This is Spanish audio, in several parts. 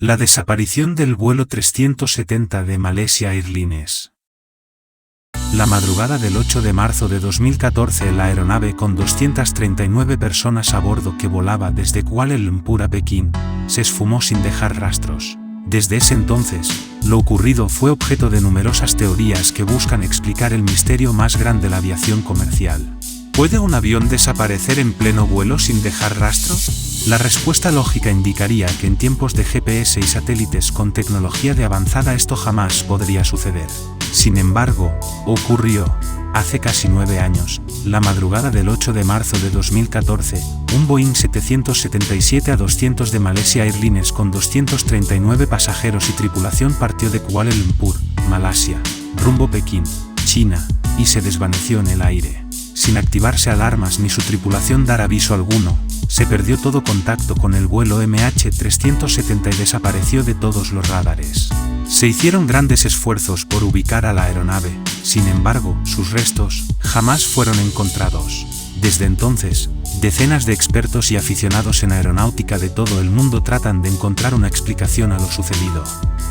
La desaparición del vuelo 370 de Malaysia Airlines. La madrugada del 8 de marzo de 2014 la aeronave con 239 personas a bordo que volaba desde Kuala Lumpur a Pekín, se esfumó sin dejar rastros. Desde ese entonces, lo ocurrido fue objeto de numerosas teorías que buscan explicar el misterio más grande de la aviación comercial. ¿Puede un avión desaparecer en pleno vuelo sin dejar rastro? La respuesta lógica indicaría que en tiempos de GPS y satélites con tecnología de avanzada esto jamás podría suceder. Sin embargo, ocurrió. Hace casi 9 años, la madrugada del 8 de marzo de 2014, un Boeing 777-200 de Malaysia Airlines con 239 pasajeros y tripulación partió de Kuala Lumpur, Malasia, rumbo Pekín, China, y se desvaneció en el aire. Sin activarse alarmas ni su tripulación dar aviso alguno, se perdió todo contacto con el vuelo MH370 y desapareció de todos los radares. Se hicieron grandes esfuerzos por ubicar a la aeronave, sin embargo, sus restos jamás fueron encontrados. Desde entonces, decenas de expertos y aficionados en aeronáutica de todo el mundo tratan de encontrar una explicación a lo sucedido.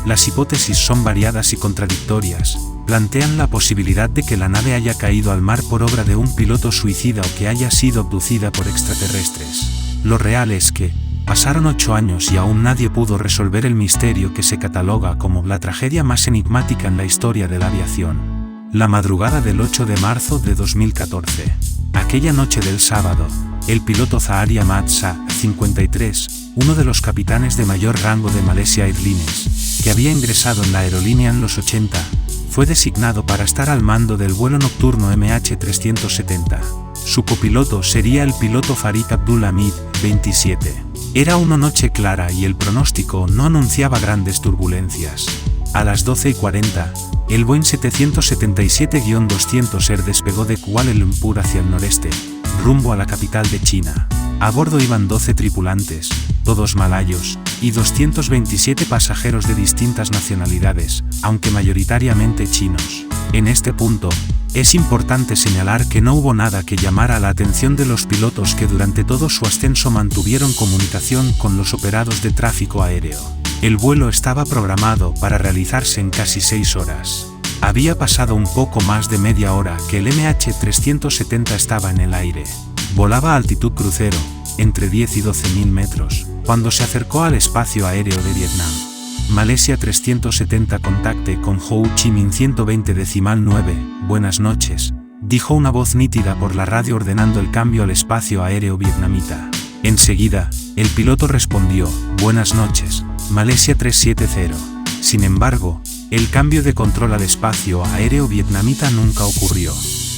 Las hipótesis son variadas y contradictorias. Plantean la posibilidad de que la nave haya caído al mar por obra de un piloto suicida o que haya sido abducida por extraterrestres. Lo real es que, pasaron 8 años y aún nadie pudo resolver el misterio que se cataloga como la tragedia más enigmática en la historia de la aviación. La madrugada del 8 de marzo de 2014. Aquella noche del sábado, el piloto Zahari Ahmad Shah, 53, uno de los capitanes de mayor rango de Malaysia Airlines, que había ingresado en la aerolínea en los 80, fue designado para estar al mando del vuelo nocturno MH370. Su copiloto sería el piloto Farid Abdul Hamid, 27. Era una noche clara y el pronóstico no anunciaba grandes turbulencias. A las 12:40, el Boeing 777-200 despegó de Kuala Lumpur hacia el noreste, rumbo a la capital de China. A bordo iban 12 tripulantes, todos malayos, y 227 pasajeros de distintas nacionalidades, aunque mayoritariamente chinos. En este punto, es importante señalar que no hubo nada que llamara la atención de los pilotos que durante todo su ascenso mantuvieron comunicación con los operados de tráfico aéreo. El vuelo estaba programado para realizarse en casi 6 horas. Había pasado un poco más de media hora que el MH370 estaba en el aire. Volaba a altitud crucero, entre 10 y 12.000 metros, cuando se acercó al espacio aéreo de Vietnam. Malaysia 370 contacte con Ho Chi Minh 120.9, buenas noches, dijo una voz nítida por la radio ordenando el cambio al espacio aéreo vietnamita. Enseguida, el piloto respondió, buenas noches, Malaysia 370. Sin embargo, el cambio de control al espacio aéreo vietnamita nunca ocurrió.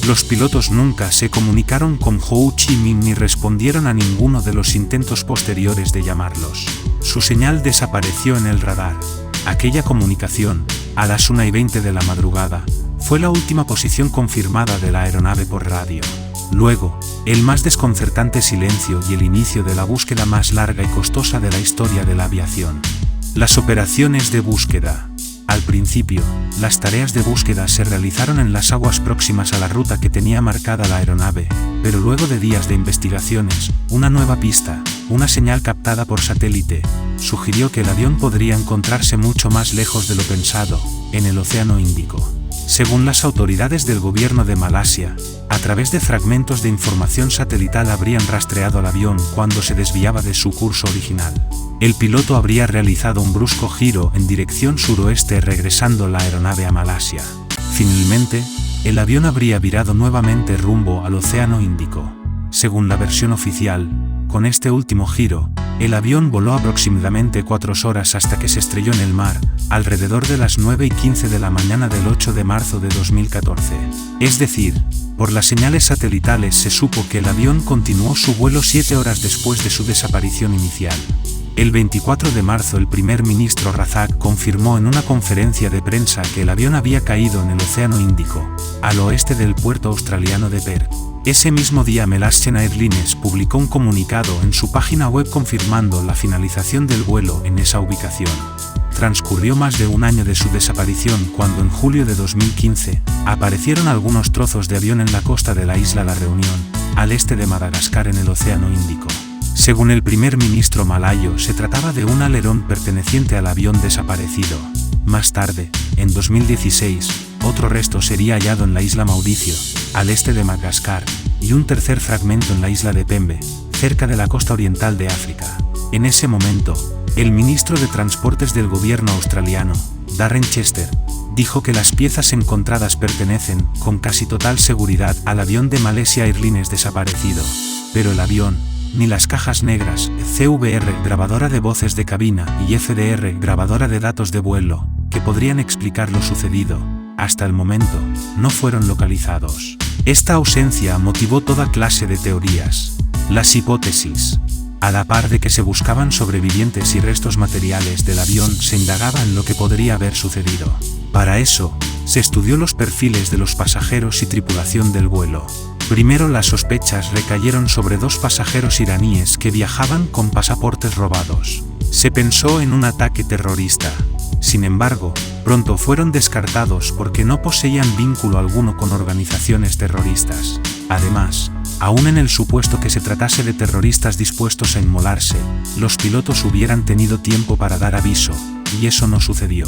Los pilotos nunca se comunicaron con Ho Chi Minh ni respondieron a ninguno de los intentos posteriores de llamarlos. Su señal desapareció en el radar. Aquella comunicación, a las 1:20 de la madrugada, fue la última posición confirmada de la aeronave por radio. Luego, el más desconcertante silencio y el inicio de la búsqueda más larga y costosa de la historia de la aviación. Las operaciones de búsqueda. Al principio, las tareas de búsqueda se realizaron en las aguas próximas a la ruta que tenía marcada la aeronave, pero luego de días de investigaciones, una nueva pista, una señal captada por satélite, sugirió que el avión podría encontrarse mucho más lejos de lo pensado, en el Océano Índico. Según las autoridades del gobierno de Malasia, a través de fragmentos de información satelital habrían rastreado al avión cuando se desviaba de su curso original. El piloto habría realizado un brusco giro en dirección suroeste regresando la aeronave a Malasia. Finalmente, el avión habría virado nuevamente rumbo al Océano Índico. Según la versión oficial, con este último giro, el avión voló aproximadamente 4 horas hasta que se estrelló en el mar, alrededor de las 9:15 de la mañana del 8 de marzo de 2014. Es decir, por las señales satelitales se supo que el avión continuó su vuelo 7 horas después de su desaparición inicial. El 24 de marzo el primer ministro Razak confirmó en una conferencia de prensa que el avión había caído en el Océano Índico, al oeste del puerto australiano de Perth. Ese mismo día Malaysia Airlines publicó un comunicado en su página web confirmando la finalización del vuelo en esa ubicación. Transcurrió más de un año de su desaparición cuando en julio de 2015, aparecieron algunos trozos de avión en la costa de la isla La Reunión, al este de Madagascar en el Océano Índico. Según el primer ministro malayo, se trataba de un alerón perteneciente al avión desaparecido. Más tarde, en 2016, otro resto sería hallado en la isla Mauricio, al este de Madagascar, y un tercer fragmento en la isla de Pembe, cerca de la costa oriental de África. En ese momento, el ministro de Transportes del gobierno australiano, Darren Chester, dijo que las piezas encontradas pertenecen, con casi total seguridad, al avión de Malaysia Airlines desaparecido. Pero el avión, ni las cajas negras, CVR grabadora de voces de cabina y FDR grabadora de datos de vuelo, que podrían explicar lo sucedido, hasta el momento, no fueron localizados. Esta ausencia motivó toda clase de teorías. Las hipótesis. A la par de que se buscaban sobrevivientes y restos materiales del avión, se indagaba en lo que podría haber sucedido. Para eso, se estudió los perfiles de los pasajeros y tripulación del vuelo. Primero, las sospechas recayeron sobre 2 pasajeros iraníes que viajaban con pasaportes robados. Se pensó en un ataque terrorista. Sin embargo, pronto fueron descartados porque no poseían vínculo alguno con organizaciones terroristas. Además, aún en el supuesto que se tratase de terroristas dispuestos a inmolarse, los pilotos hubieran tenido tiempo para dar aviso, y eso no sucedió.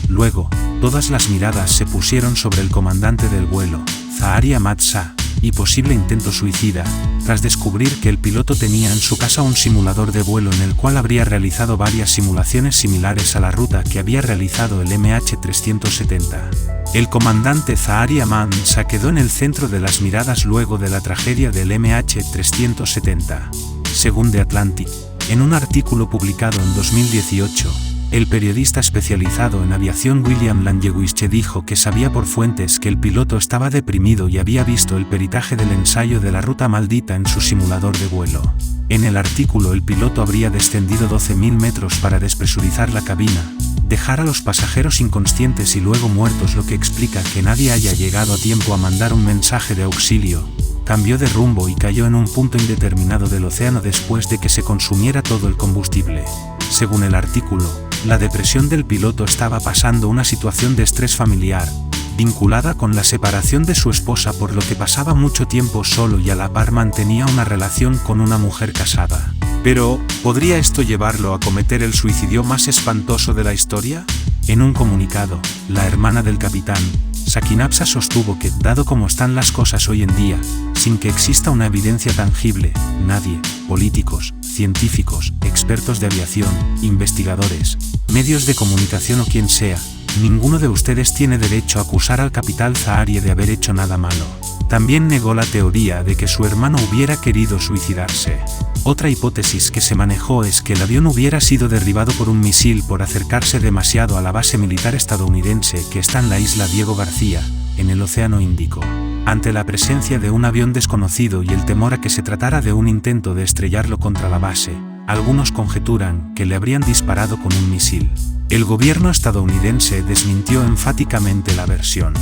Luego, todas las miradas se pusieron sobre el comandante del vuelo, Zaharie Ahmad Shah, y posible intento suicida, tras descubrir que el piloto tenía en su casa un simulador de vuelo en el cual habría realizado varias simulaciones similares a la ruta que había realizado el MH370. El comandante Zaharie Ahmad Shah quedó en el centro de las miradas luego de la tragedia del MH370. Según The Atlantic, en un artículo publicado en 2018, el periodista especializado en aviación William Langewiesche dijo que sabía por fuentes que el piloto estaba deprimido y había visto el peritaje del ensayo de la ruta maldita en su simulador de vuelo. En el artículo, el piloto habría descendido 12.000 metros para despresurizar la cabina, dejar a los pasajeros inconscientes y luego muertos, lo que explica que nadie haya llegado a tiempo a mandar un mensaje de auxilio. Cambió de rumbo y cayó en un punto indeterminado del océano después de que se consumiera todo el combustible. Según el artículo, la depresión del piloto estaba pasando una situación de estrés familiar, vinculada con la separación de su esposa, por lo que pasaba mucho tiempo solo y a la par mantenía una relación con una mujer casada. Pero, ¿podría esto llevarlo a cometer el suicidio más espantoso de la historia? En un comunicado, la hermana del capitán, Sakinapsa, sostuvo que, dado como están las cosas hoy en día, sin que exista una evidencia tangible, nadie, políticos, científicos, expertos de aviación, investigadores, medios de comunicación o quien sea, ninguno de ustedes tiene derecho a acusar al capitán Zaharie de haber hecho nada malo. También negó la teoría de que su hermano hubiera querido suicidarse. Otra hipótesis que se manejó es que el avión hubiera sido derribado por un misil por acercarse demasiado a la base militar estadounidense que está en la isla Diego García, en el Océano Índico. Ante la presencia de un avión desconocido y el temor a que se tratara de un intento de estrellarlo contra la base, algunos conjeturan que le habrían disparado con un misil. El gobierno estadounidense desmintió enfáticamente la versión.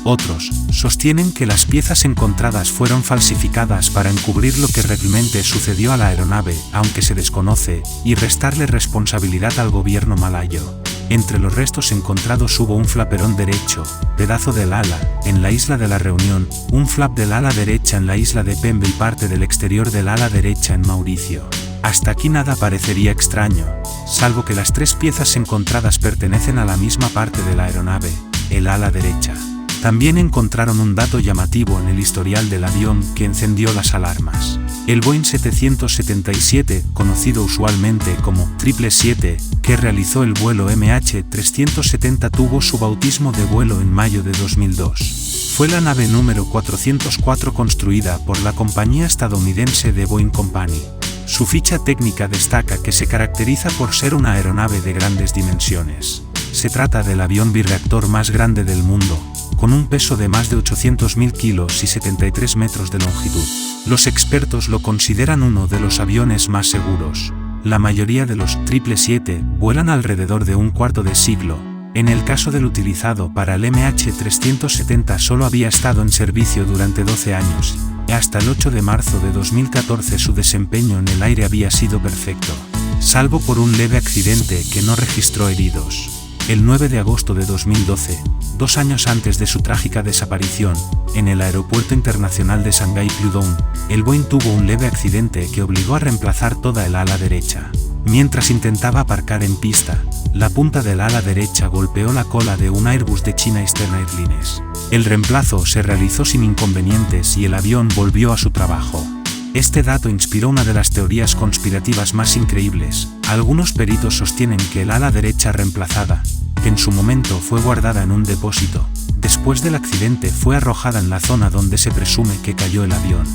Otros sostienen que las piezas encontradas fueron falsificadas para encubrir lo que realmente sucedió a la aeronave, aunque se desconoce, y restarle responsabilidad al gobierno malayo. Entre los restos encontrados hubo un flaperón derecho, pedazo del ala, en la isla de la Reunión, un flap del ala derecha en la isla de Pembe y parte del exterior del ala derecha en Mauricio. Hasta aquí nada parecería extraño, salvo que las 3 piezas encontradas pertenecen a la misma parte de la aeronave, el ala derecha. También encontraron un dato llamativo en el historial del avión que encendió las alarmas. El Boeing 777, conocido usualmente como 777, que realizó el vuelo MH370, tuvo su bautismo de vuelo en mayo de 2002. Fue la nave número 404 construida por la compañía estadounidense The Boeing Company. Su ficha técnica destaca que se caracteriza por ser una aeronave de grandes dimensiones. Se trata del avión birreactor más grande del mundo, con un peso de más de 800.000 kilos y 73 metros de longitud. Los expertos lo consideran uno de los aviones más seguros. La mayoría de los 777 vuelan alrededor de un cuarto de siglo. En el caso del utilizado para el MH370 solo había estado en servicio durante 12 años, y hasta el 8 de marzo de 2014 su desempeño en el aire había sido perfecto, salvo por un leve accidente que no registró heridos. El 9 de agosto de 2012, 2 años antes de su trágica desaparición, en el Aeropuerto Internacional de Shanghái Pudong, el Boeing tuvo un leve accidente que obligó a reemplazar toda el ala derecha. Mientras intentaba aparcar en pista, la punta del ala derecha golpeó la cola de un Airbus de China Eastern Airlines. El reemplazo se realizó sin inconvenientes y el avión volvió a su trabajo. Este dato inspiró una de las teorías conspirativas más increíbles. Algunos peritos sostienen que el ala derecha reemplazada, que en su momento fue guardada en un depósito, después del accidente fue arrojada en la zona donde se presume que cayó el avión.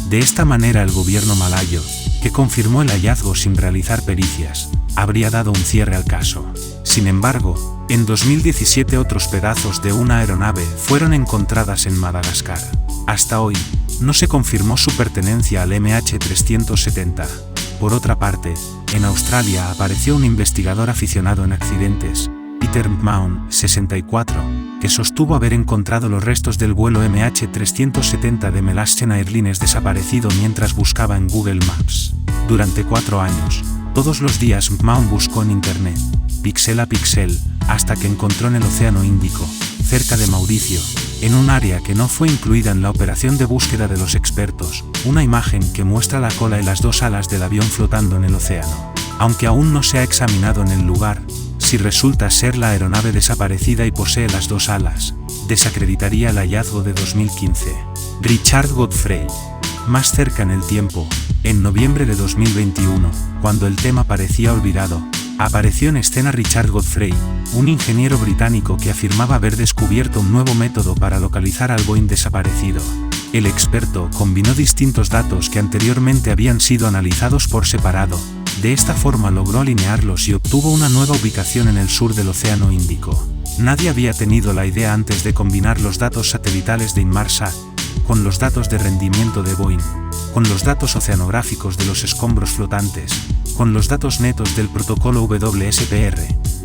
De esta manera el gobierno malayo, que confirmó el hallazgo sin realizar pericias, habría dado un cierre al caso. Sin embargo, en 2017 otros pedazos de una aeronave fueron encontradas en Madagascar. Hasta hoy, no se confirmó su pertenencia al MH370. Por otra parte, en Australia apareció un investigador aficionado en accidentes, Peter McMahon, 64, que sostuvo haber encontrado los restos del vuelo MH370 de Malaysian Airlines desaparecido mientras buscaba en Google Maps. Durante 4 años, todos los días McMahon buscó en Internet, píxel a píxel, hasta que encontró en el Océano Índico, cerca de Mauricio, en un área que no fue incluida en la operación de búsqueda de los expertos, una imagen que muestra la cola y las 2 alas del avión flotando en el océano. Aunque aún no se ha examinado en el lugar, si resulta ser la aeronave desaparecida y posee las 2 alas, desacreditaría el hallazgo de 2015. Richard Godfrey. Más cerca en el tiempo, en noviembre de 2021, cuando el tema parecía olvidado, apareció en escena Richard Godfrey, un ingeniero británico que afirmaba haber descubierto un nuevo método para localizar al Boeing desaparecido. El experto combinó distintos datos que anteriormente habían sido analizados por separado. De esta forma logró alinearlos y obtuvo una nueva ubicación en el sur del Océano Índico. Nadie había tenido la idea antes de combinar los datos satelitales de Inmarsat con los datos de rendimiento de Boeing, con los datos oceanográficos de los escombros flotantes, con los datos netos del protocolo WSPR,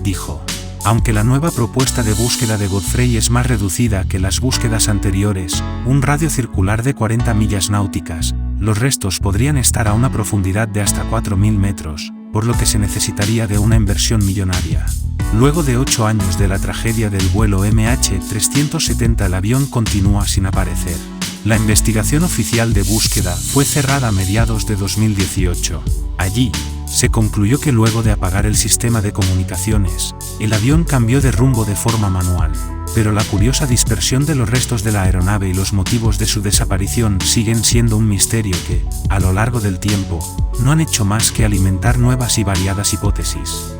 dijo. Aunque la nueva propuesta de búsqueda de Godfrey es más reducida que las búsquedas anteriores, un radio circular de 40 millas náuticas, los restos podrían estar a una profundidad de hasta 4.000 metros, por lo que se necesitaría de una inversión millonaria. Luego de 8 años de la tragedia del vuelo MH370, el avión continúa sin aparecer. La investigación oficial de búsqueda fue cerrada a mediados de 2018. Allí, se concluyó que luego de apagar el sistema de comunicaciones, el avión cambió de rumbo de forma manual. Pero la curiosa dispersión de los restos de la aeronave y los motivos de su desaparición siguen siendo un misterio que, a lo largo del tiempo, no han hecho más que alimentar nuevas y variadas hipótesis.